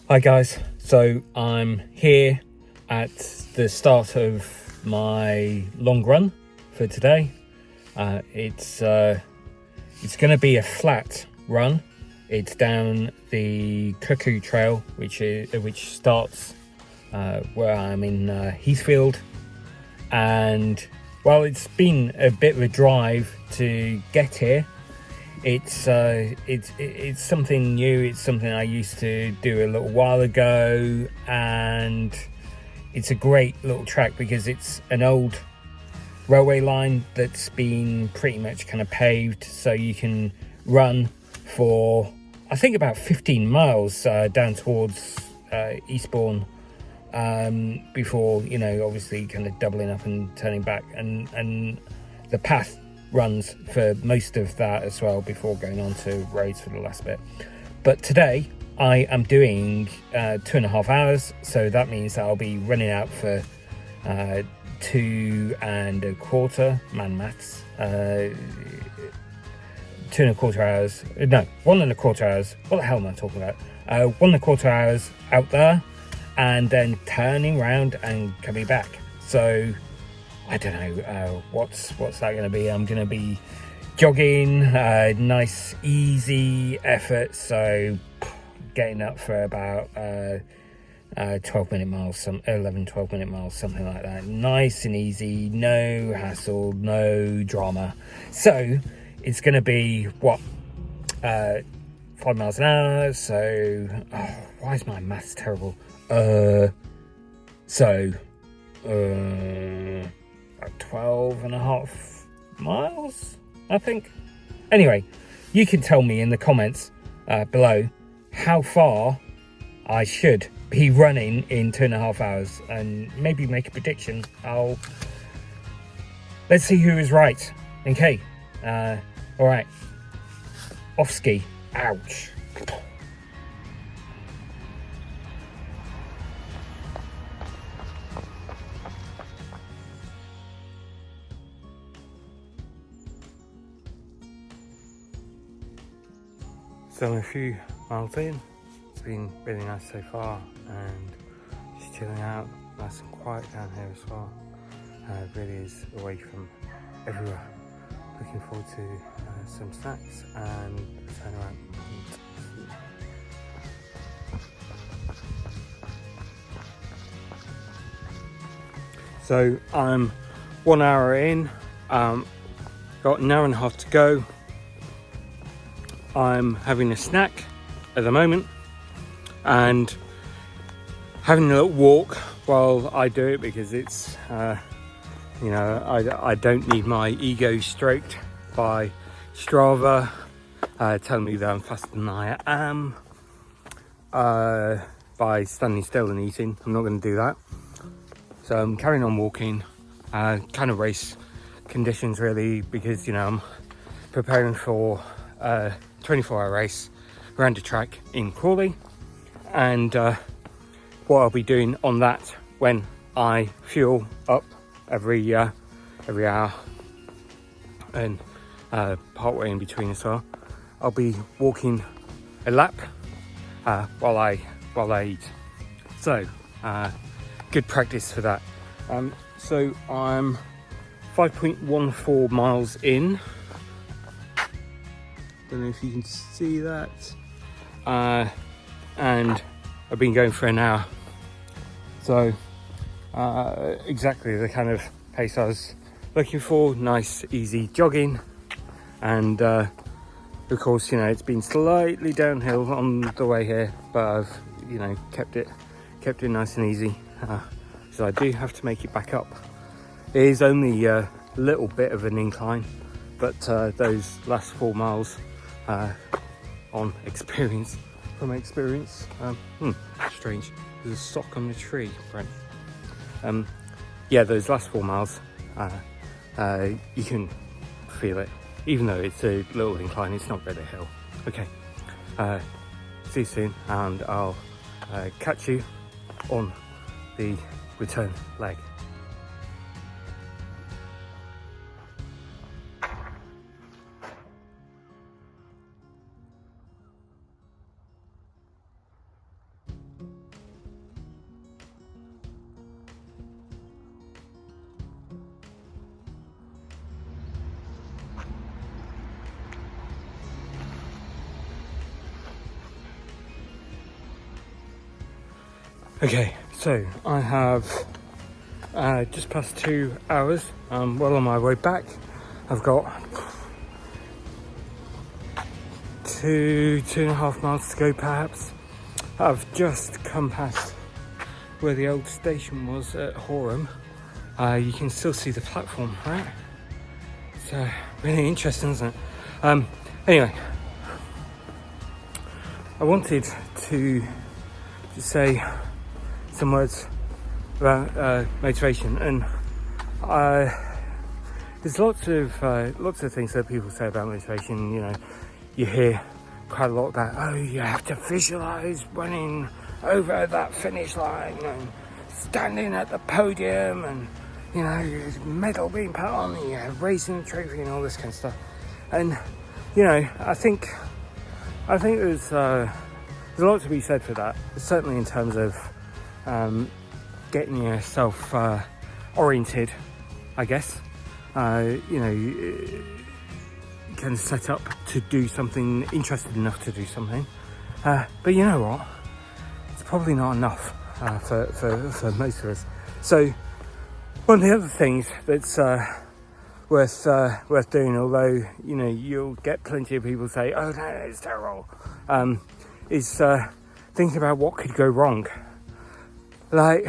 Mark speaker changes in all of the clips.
Speaker 1: Hi guys, so I'm here at the start of my long run for today. It's going to be a flat run. It's down the Cuckoo Trail, which starts where I'm in Heathfield, and while it's been a bit of a drive to get here, it's something new. It's something I used to do a little while ago, and it's a great little track because it's an old railway line that's been pretty much kind of paved, so you can run for I think about 15 miles down towards Eastbourne, before, you know, obviously kind of doubling up and turning back, and the path runs for most of that as well before going on to roads for the last bit. But today I am doing 2.5 hours, so that means I'll be running out for 2.25 man maths 2.25 hours, no, 1.25 hours, what the hell am I talking about, 1.25 hours out there, and then turning around and coming back. So I don't know what's that going to be. I'm going to be jogging, nice easy effort, so getting up for about 12-minute miles, 12-minute miles, something like that. Nice and easy, no hassle, no drama. So it's going to be 5 miles an hour. So why is my maths terrible? So 12.5 miles, I think. Anyway, you can tell me in the comments below how far I should be running in 2.5 hours, and maybe make a prediction. Let's see who is right. Okay. All right. Off ski. Ouch. So I'm a few miles in. It's been really nice so far, and just chilling out, nice and quiet down here as well. It really is away from everywhere. Looking forward to some snacks and turn around. So I'm 1 hour in, got an hour and a half to go. I'm having a snack at the moment and having a little walk while I do it, because it's you know, I don't need my ego stroked by Strava telling me that I'm faster than I am by standing still and eating. I'm not going to do that. So I'm carrying on walking, kind of race conditions really, because, you know, I'm preparing for a 24-hour race around a track in Crawley, and what I'll be doing on that when I fuel up every hour, and partway in between as well, I'll be walking a lap while I eat. So good practice for that. So I'm 5.14 miles in. Don't know if you can see that. And I've been going for an hour. So exactly the kind of pace I was looking for. Nice, easy jogging. And of course, you know, it's been slightly downhill on the way here, but I've, you know, kept it nice and easy. So I do have to make it back up. It is only a little bit of an incline, but those last 4 miles from experience, strange, there's a sock on the tree, Brent. Yeah, those last 4 miles, you can feel it, even though it's a little incline. It's not really a hill. Okay, see you soon, and I'll catch you on the return leg. Okay, so I have just past 2 hours. I'm well on my way back. I've got 2.5 miles to go perhaps. I've just come past where the old station was at Horham. You can still see the platform, right? So really interesting, isn't it? Anyway, I wanted to say some words about motivation, and there's lots of things that people say about motivation. You know, you hear quite a lot about, oh, you have to visualize running over that finish line and standing at the podium, and you know, your medal being put on, and you're raising the trophy and all this kind of stuff. And you know, I think there's a lot to be said for that. Certainly in terms of getting yourself oriented, I guess. You know, you can set up to do something, interested enough to do something. But you know what? It's probably not enough for most of us. So one of the other things that's worth doing, although you know you'll get plenty of people say, "Oh no, it's terrible," is thinking about what could go wrong. Like,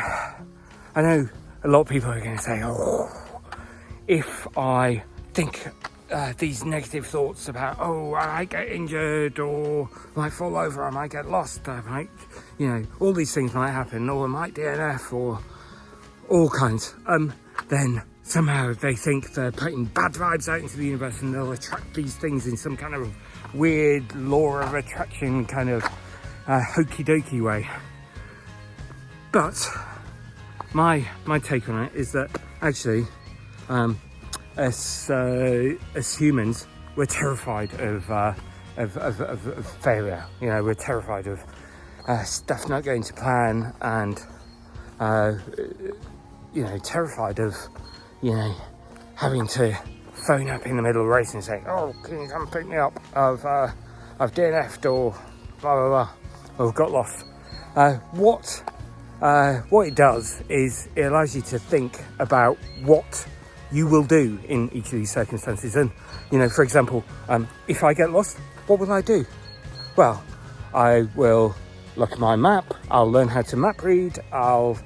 Speaker 1: I know a lot of people are going to say, "Oh, if I think these negative thoughts about, oh, I might get injured, or I might fall over, I might get lost, I might, you know, all these things might happen, or I might DNF, or all kinds," then somehow they think they're putting bad vibes out into the universe and they'll attract these things in some kind of weird law of attraction kind of hokey dokey way. But my take on it is that actually as humans, we're terrified of failure. You know, we're terrified of stuff not going to plan, and you know, terrified of, you know, having to phone up in the middle of a race and say, "Oh, can you come pick me up? I've DNF'd, or blah blah blah, or I've got lost." What it does is it allows you to think about what you will do in each of these circumstances. And you know, for example, if I get lost, what will I do? Well, I will look at my map. I'll learn how to map read. I'll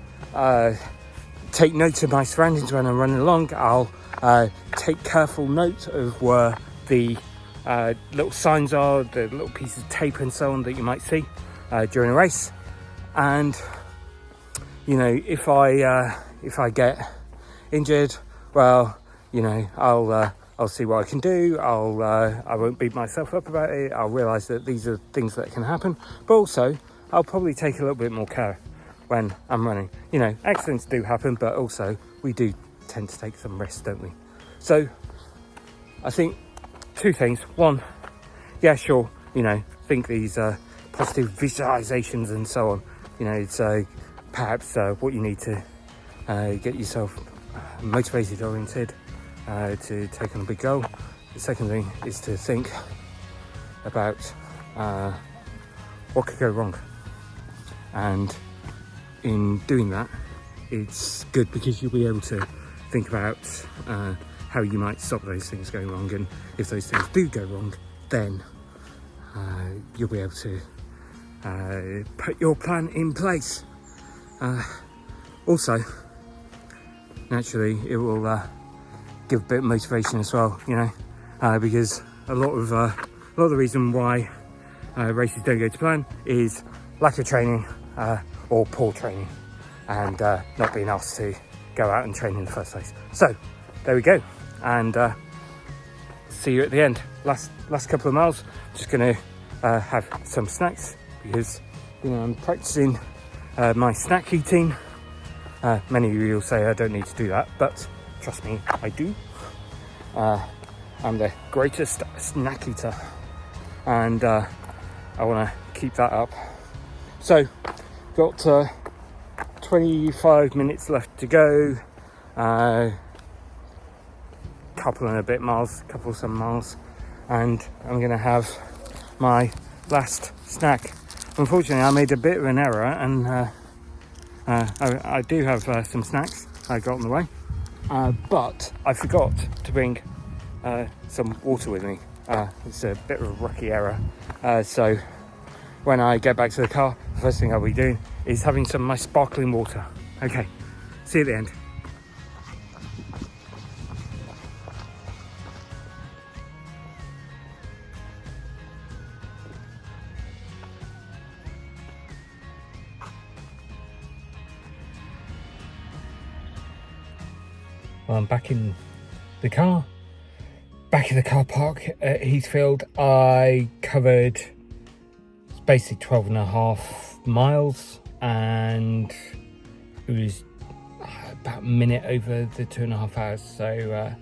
Speaker 1: take note of my surroundings when I'm running along. I'll take careful note of where the little signs are, the little pieces of tape and so on that you might see during a race. And you know, if I get injured, well, you know, I'll see what I can do. I won't beat myself up about it. I'll realise that these are things that can happen, but also I'll probably take a little bit more care when I'm running. You know, accidents do happen, but also we do tend to take some risks, don't we? So I think two things. One, yeah, sure, you know, think these positive visualizations and so on. You know, it's perhaps what you need to get yourself motivated, oriented to take on a big goal. The second thing is to think about what could go wrong, and in doing that, it's good because you'll be able to think about how you might stop those things going wrong, and if those things do go wrong, then you'll be able to put your plan in place. Also, naturally, it will give a bit of motivation as well, you know, because a lot of the reason why races don't go to plan is lack of training or poor training, and not being asked to go out and train in the first place. So there we go, and see you at the end. Last couple of miles, just gonna have some snacks because, you know, I'm practicing my snack eating. Many of you will say I don't need to do that, but trust me, I do. I'm the greatest snack eater, and I want to keep that up. So, got 25 minutes left to go. Couple some miles, and I'm going to have my last snack. Unfortunately, I made a bit of an error, and I do have some snacks I got on the way, but I forgot to bring some water with me. It's a bit of a rookie error. So when I get back to the car, the first thing I'll be doing is having some of my sparkling water. Okay, see you at the end. Well, I'm back in the car. Back in the car park at Heathfield. I covered basically 12.5 miles, and it was about a minute over the 2.5 hours. So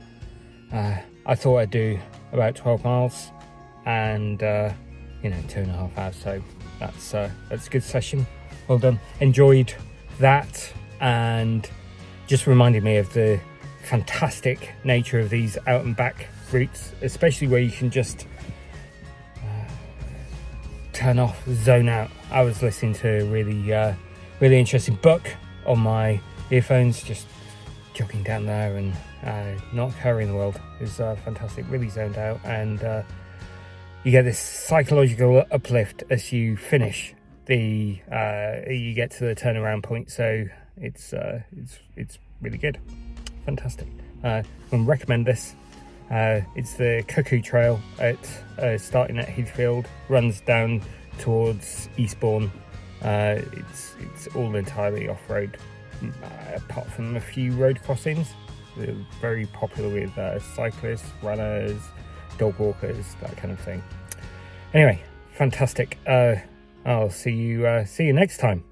Speaker 1: I thought I'd do about 12 miles and 2.5 hours. So that's a good session. Well done. Enjoyed that, and just reminded me of the fantastic nature of these out and back routes, especially where you can just turn off, zone out. I was listening to a really interesting book on my earphones, just jogging down there and not carrying the world. It was fantastic, really zoned out, and you get this psychological uplift as you finish you get to the turnaround point. So it's really good, fantastic. I would recommend this. It's the Cuckoo Trail at starting at Heathfield, runs down towards Eastbourne. It's all entirely off-road, apart from a few road crossings. They're very popular with cyclists, runners, dog walkers, that kind of thing. Anyway, fantastic. I'll see you next time.